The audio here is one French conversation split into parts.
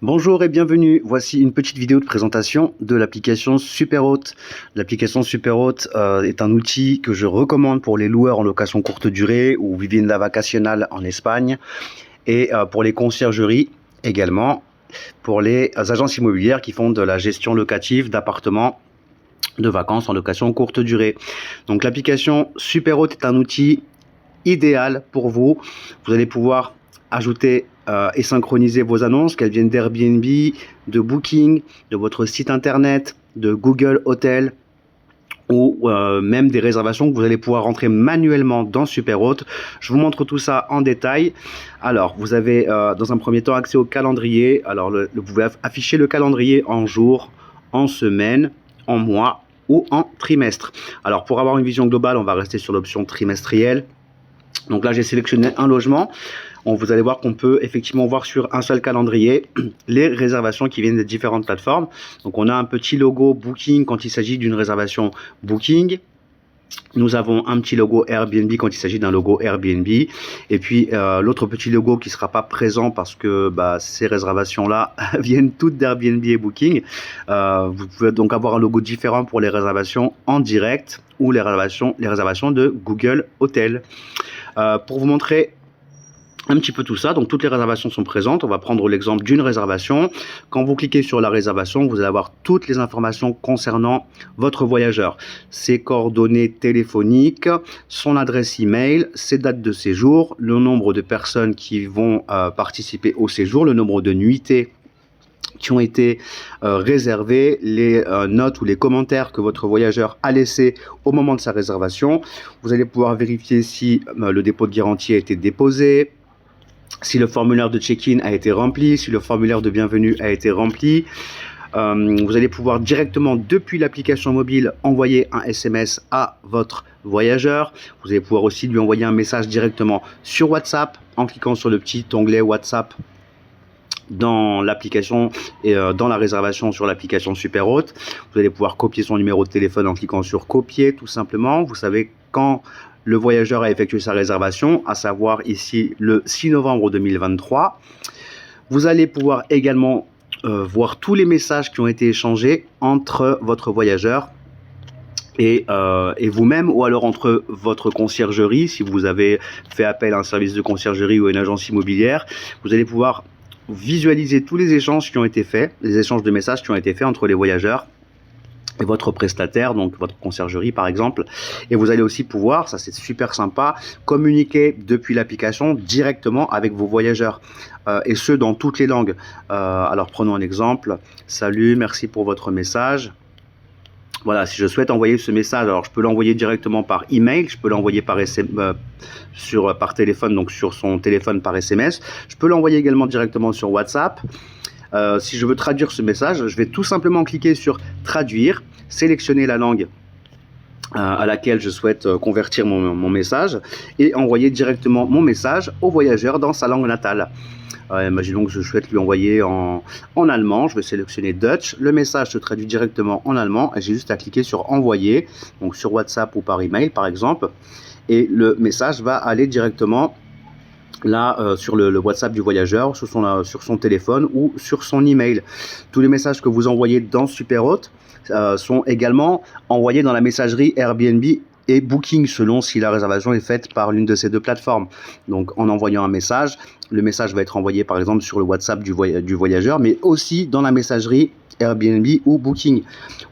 Bonjour et bienvenue, voici une petite vidéo de présentation de l'application Superhôte. L'application Superhôte est un outil que je recommande pour les loueurs en location courte durée ou vivienda vacacional en Espagne et pour les conciergeries également, pour les agences immobilières qui font de la gestion locative d'appartements de vacances en location courte durée. Donc l'application Superhôte est un outil idéal pour vous. Vous allez pouvoir ajouter et synchroniser vos annonces, qu'elles viennent d'Airbnb, de Booking, de votre site internet, de Google Hotel ou même des réservations que vous allez pouvoir rentrer manuellement dans Superhôte. Je vous montre tout ça en détail. Alors, vous avez dans un premier temps accès au calendrier. Alors, vous pouvez afficher le calendrier en jours, en semaines, en mois ou en trimestre. Alors, pour avoir une vision globale, on va rester sur l'option trimestrielle. Donc là, j'ai sélectionné un logement. Vous allez voir qu'on peut effectivement voir sur un seul calendrier les réservations qui viennent des différentes plateformes. Donc on a un petit logo Booking quand il s'agit d'une réservation Booking. Nous avons un petit logo Airbnb quand il s'agit d'un logo Airbnb. Et puis l'autre petit logo qui ne sera pas présent parce que ces réservations-là viennent toutes d'Airbnb et Booking. Vous pouvez donc avoir un logo différent pour les réservations en direct ou les réservations de Google Hotel. Pour vous montrer un petit peu tout ça, donc toutes les réservations sont présentes. On va prendre l'exemple d'une réservation. Quand vous cliquez sur la réservation, vous allez avoir toutes les informations concernant votre voyageur. Ses coordonnées téléphoniques, son adresse email, ses dates de séjour, le nombre de personnes qui vont participer au séjour, le nombre de nuitées qui ont été réservées, les notes ou les commentaires que votre voyageur a laissés au moment de sa réservation. Vous allez pouvoir vérifier si le dépôt de garantie a été déposé, si le formulaire de check-in a été rempli, si le formulaire de bienvenue a été rempli. Vous allez pouvoir directement depuis l'application mobile envoyer un SMS à votre voyageur. Vous allez pouvoir aussi lui envoyer un message directement sur WhatsApp en cliquant sur le petit onglet WhatsApp dans l'application et dans la réservation sur l'application Superhôte. Vous allez pouvoir copier son numéro de téléphone en cliquant sur copier tout simplement. Vous savez quand le voyageur a effectué sa réservation, à savoir ici le 6 novembre 2023. Vous allez pouvoir également voir tous les messages qui ont été échangés entre votre voyageur et vous-même, ou alors entre votre conciergerie, si vous avez fait appel à un service de conciergerie ou à une agence immobilière. Vous allez pouvoir visualiser tous les échanges qui ont été faits, les échanges de messages qui ont été faits entre les voyageurs et votre prestataire, donc votre conciergerie par exemple. Et vous allez aussi pouvoir, ça c'est super sympa, communiquer depuis l'application directement avec vos voyageurs et ce dans toutes les langues. Alors prenons un exemple. Salut, merci pour votre message. Voilà, si je souhaite envoyer ce message, alors je peux l'envoyer directement par email, je peux l'envoyer par par téléphone, donc sur son téléphone par SMS. Je peux l'envoyer également directement sur WhatsApp. Si je veux traduire ce message, je vais tout simplement cliquer sur traduire, sélectionner la langue à laquelle je souhaite convertir mon message et envoyer directement mon message au voyageur dans sa langue natale. Imaginons que je souhaite lui envoyer en allemand, je vais sélectionner Dutch, le message se traduit directement en allemand et j'ai juste à cliquer sur envoyer, donc sur WhatsApp ou par email par exemple, et le message va aller directement là sur le WhatsApp du voyageur, sur son téléphone ou sur son email. Tous les messages que vous envoyez dans Superhôte sont également envoyés dans la messagerie Airbnb et Booking selon si la réservation est faite par l'une de ces deux plateformes. Donc en envoyant un message, le message va être envoyé par exemple sur le WhatsApp du voyageur, mais aussi dans la messagerie Airbnb ou Booking.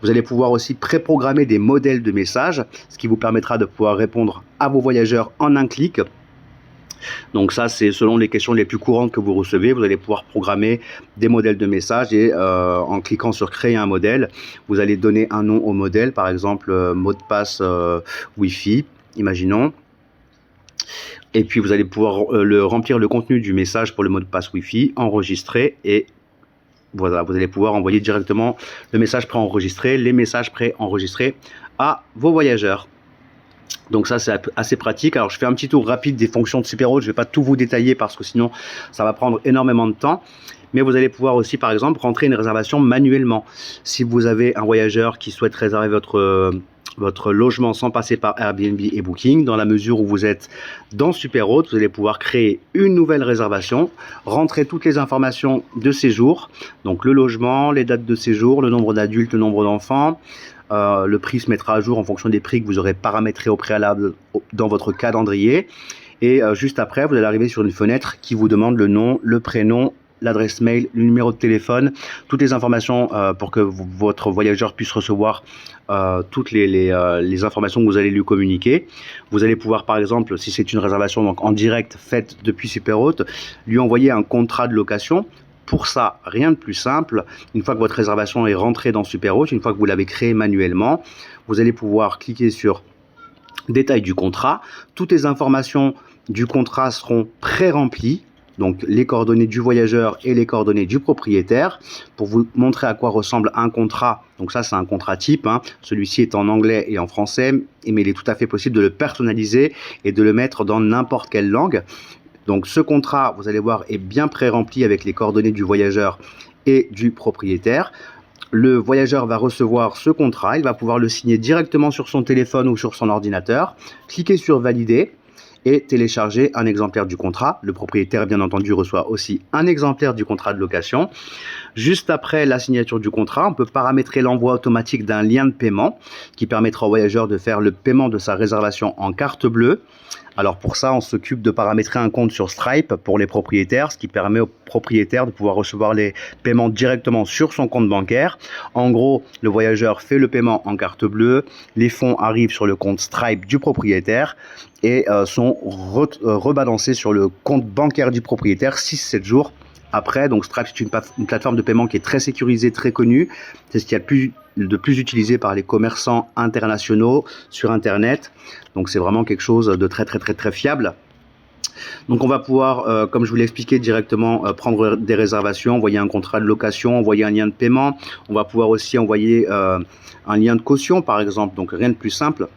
Vous allez pouvoir aussi préprogrammer des modèles de messages, ce qui vous permettra de pouvoir répondre à vos voyageurs en un clic. Donc ça, c'est selon les questions les plus courantes que vous recevez. Vous allez pouvoir programmer des modèles de messages et en cliquant sur créer un modèle, vous allez donner un nom au modèle, par exemple mot de passe Wi-Fi, imaginons. Et puis vous allez pouvoir remplir le contenu du message pour le mot de passe Wi-Fi, enregistrer et voilà, vous allez pouvoir envoyer directement le message préenregistré, les messages préenregistrés à vos voyageurs. Donc ça c'est assez pratique. Alors je fais un petit tour rapide des fonctions de Superhôte, je ne vais pas tout vous détailler parce que sinon ça va prendre énormément de temps. Mais vous allez pouvoir aussi par exemple rentrer une réservation manuellement. Si vous avez un voyageur qui souhaite réserver votre logement sans passer par Airbnb et Booking. Dans la mesure où vous êtes dans Superhôte, vous allez pouvoir créer une nouvelle réservation, rentrer toutes les informations de séjour, donc le logement, les dates de séjour, le nombre d'adultes, le nombre d'enfants. Le prix se mettra à jour en fonction des prix que vous aurez paramétrés au préalable dans votre calendrier. Et juste après, vous allez arriver sur une fenêtre qui vous demande le nom, le prénom, l'adresse mail, le numéro de téléphone, toutes les informations pour que votre voyageur puisse recevoir toutes les informations que vous allez lui communiquer. Vous allez pouvoir, par exemple, si c'est une réservation donc en direct faite depuis Superhôte, lui envoyer un contrat de location. Pour ça, rien de plus simple. Une fois que votre réservation est rentrée dans Superhôte, une fois que vous l'avez créée manuellement, vous allez pouvoir cliquer sur détail du contrat. Toutes les informations du contrat seront pré-remplies. Donc les coordonnées du voyageur et les coordonnées du propriétaire pour vous montrer à quoi ressemble un contrat. Donc ça, c'est un contrat type, hein. Celui-ci est en anglais et en français, mais il est tout à fait possible de le personnaliser et de le mettre dans n'importe quelle langue. Donc ce contrat, vous allez voir, est bien pré-rempli avec les coordonnées du voyageur et du propriétaire. Le voyageur va recevoir ce contrat, il va pouvoir le signer directement sur son téléphone ou sur son ordinateur, cliquer sur valider et télécharger un exemplaire du contrat. Le propriétaire, bien entendu, reçoit aussi un exemplaire du contrat de location. Juste après la signature du contrat, on peut paramétrer l'envoi automatique d'un lien de paiement qui permettra au voyageur de faire le paiement de sa réservation en carte bleue. Alors pour ça, on s'occupe de paramétrer un compte sur Stripe pour les propriétaires, ce qui permet aux propriétaires de pouvoir recevoir les paiements directement sur son compte bancaire. En gros, le voyageur fait le paiement en carte bleue, les fonds arrivent sur le compte Stripe du propriétaire et sont rebalancés sur le compte bancaire du propriétaire 6-7 jours après. Donc Stripe, c'est une plateforme de paiement qui est très sécurisée, très connue. C'est ce qu'il y a de plus utilisé par les commerçants internationaux sur Internet. Donc c'est vraiment quelque chose de très fiable. Donc on va pouvoir, comme je vous l'ai expliqué, directement prendre des réservations, envoyer un contrat de location, envoyer un lien de paiement. On va pouvoir aussi envoyer un lien de caution, par exemple. Donc rien de plus simple.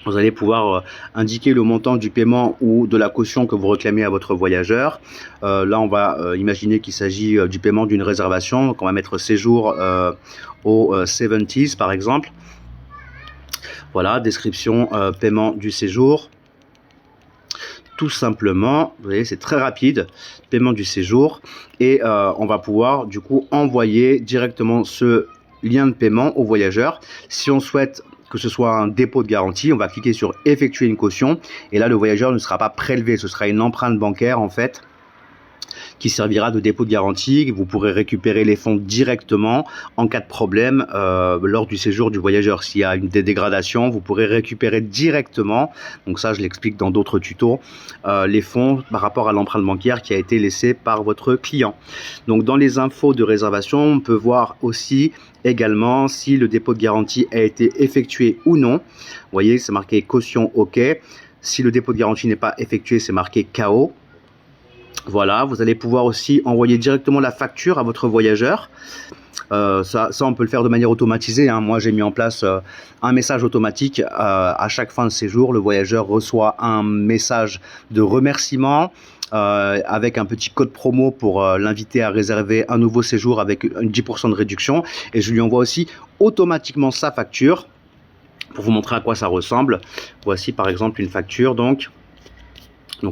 Vous allez pouvoir indiquer le montant du paiement ou de la caution que vous réclamez à votre voyageur. Là, on va imaginer qu'il s'agit du paiement d'une réservation. Donc, on va mettre séjour au 70s, par exemple. Voilà, description, paiement du séjour. Tout simplement, vous voyez, c'est très rapide, paiement du séjour. Et on va pouvoir, du coup, envoyer directement ce lien de paiement au voyageur. Si on souhaite que ce soit un dépôt de garantie, on va cliquer sur effectuer une caution et là le voyageur ne sera pas prélevé, ce sera une empreinte bancaire en fait qui servira de dépôt de garantie. Vous pourrez récupérer les fonds directement en cas de problème lors du séjour du voyageur. S'il y a des dégradations, vous pourrez récupérer directement, donc ça je l'explique dans d'autres tutos, les fonds par rapport à l'empreinte bancaire qui a été laissée par votre client. Donc dans les infos de réservation, on peut voir aussi également si le dépôt de garantie a été effectué ou non. Vous voyez, c'est marqué caution OK. Si le dépôt de garantie n'est pas effectué, c'est marqué KO. Voilà, vous allez pouvoir aussi envoyer directement la facture à votre voyageur. Ça, on peut le faire de manière automatisée, hein. Moi, j'ai mis en place un message automatique. À chaque fin de séjour, le voyageur reçoit un message de remerciement avec un petit code promo pour l'inviter à réserver un nouveau séjour avec une 10% de réduction. Et je lui envoie aussi automatiquement sa facture pour vous montrer à quoi ça ressemble. Voici par exemple une facture donc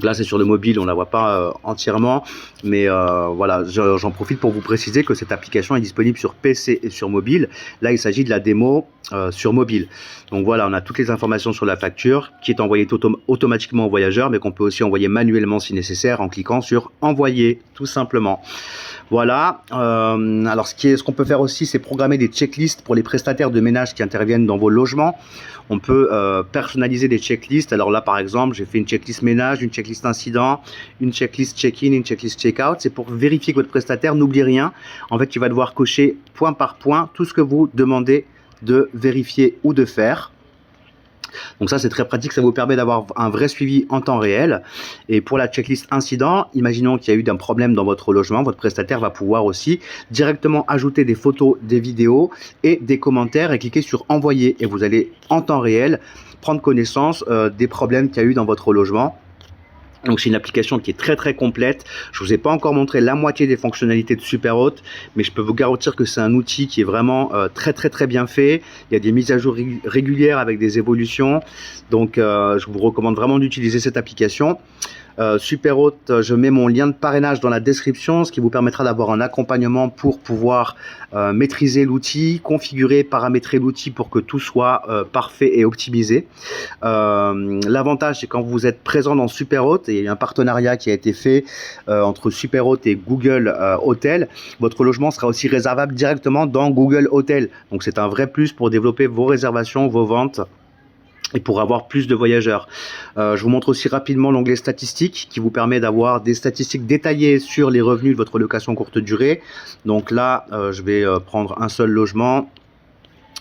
là c'est sur le mobile, on ne la voit pas entièrement, mais voilà, j'en profite pour vous préciser que cette application est disponible sur PC et sur mobile. Là il s'agit de la démo sur mobile. Donc voilà, on a toutes les informations sur la facture qui est envoyée automatiquement au voyageur, mais qu'on peut aussi envoyer manuellement si nécessaire en cliquant sur envoyer tout simplement. Voilà, alors ce qu'on peut faire aussi, c'est programmer des checklists pour les prestataires de ménage qui interviennent dans vos logements. On peut personnaliser des checklists. Alors là par exemple, j'ai fait une checklist ménage, une checklist incident, une checklist check-in, une checklist check-out. C'est pour vérifier que votre prestataire n'oublie rien. En fait, il va devoir cocher point par point tout ce que vous demandez de vérifier ou de faire. Donc ça c'est très pratique, ça vous permet d'avoir un vrai suivi en temps réel. Et pour la checklist incident, imaginons qu'il y a eu un problème dans votre logement, votre prestataire va pouvoir aussi directement ajouter des photos, des vidéos et des commentaires et cliquer sur envoyer. Et vous allez en temps réel prendre connaissance des problèmes qu'il y a eu dans votre logement. Donc c'est une application qui est très complète. Je vous ai pas encore montré la moitié des fonctionnalités de Superhot, mais je peux vous garantir que c'est un outil qui est vraiment très bien fait. Il y a des mises à jour régulières avec des évolutions. Donc je vous recommande vraiment d'utiliser cette application. Superhot, je mets mon lien de parrainage dans la description, ce qui vous permettra d'avoir un accompagnement pour pouvoir maîtriser l'outil, configurer, paramétrer l'outil pour que tout soit parfait et optimisé. L'avantage, c'est quand vous êtes présent dans Superhot, et il y a un partenariat qui a été fait entre Superhot et Google Hotel, votre logement sera aussi réservable directement dans Google Hotel. Donc c'est un vrai plus pour développer vos réservations, vos ventes, et pour avoir plus de voyageurs. Je vous montre aussi rapidement l'onglet statistiques qui vous permet d'avoir des statistiques détaillées sur les revenus de votre location courte durée. Donc là, je vais prendre un seul logement.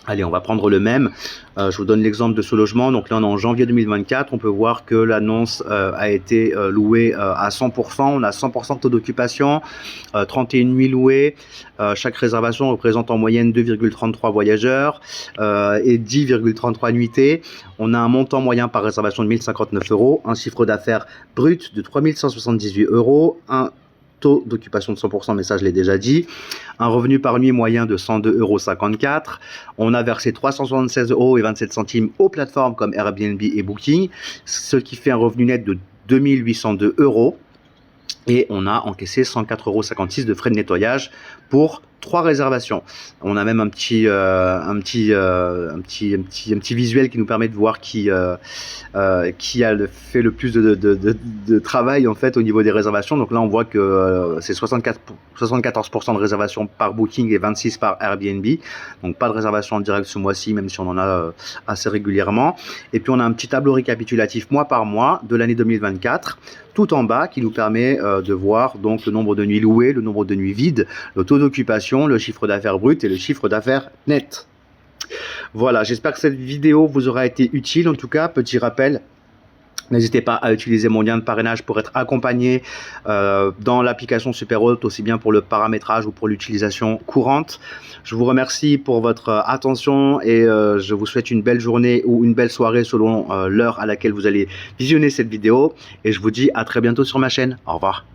Allez, on va prendre le même. Je vous donne l'exemple de ce logement. Donc là, on est en janvier 2024. On peut voir que l'annonce a été louée à 100%. On a 100% de taux d'occupation, 31 nuits louées. Chaque réservation représente en moyenne 2,33 voyageurs et 10,33 nuitées. On a un montant moyen par réservation de 1059 €, un chiffre d'affaires brut de 3178 €, un taux d'occupation de 100%, mais ça je l'ai déjà dit, un revenu par nuit moyen de 102,54 €. On a versé 376,27 € aux plateformes comme Airbnb et Booking, ce qui fait un revenu net de 2802 €. Et on a encaissé 104,56 € de frais de nettoyage pour 3 réservations. On a même un petit visuel qui nous permet de voir qui a fait le plus de travail en fait au niveau des réservations. Donc là on voit que c'est 74% de réservations par Booking et 26% par Airbnb. Donc pas de réservation en direct ce mois-ci, même si on en a assez régulièrement. Et puis on a un petit tableau récapitulatif mois par mois de l'année 2024, tout en bas, qui nous permet de voir donc le nombre de nuits louées, le nombre de nuits vides, le taux d'occupation, le chiffre d'affaires brut et le chiffre d'affaires net. Voilà, j'espère que cette vidéo vous aura été utile. En tout cas, petit rappel, n'hésitez pas à utiliser mon lien de parrainage pour être accompagné dans l'application Superhot, aussi bien pour le paramétrage ou pour l'utilisation courante. Je vous remercie pour votre attention et je vous souhaite une belle journée ou une belle soirée selon l'heure à laquelle vous allez visionner cette vidéo. Et je vous dis à très bientôt sur ma chaîne. Au revoir.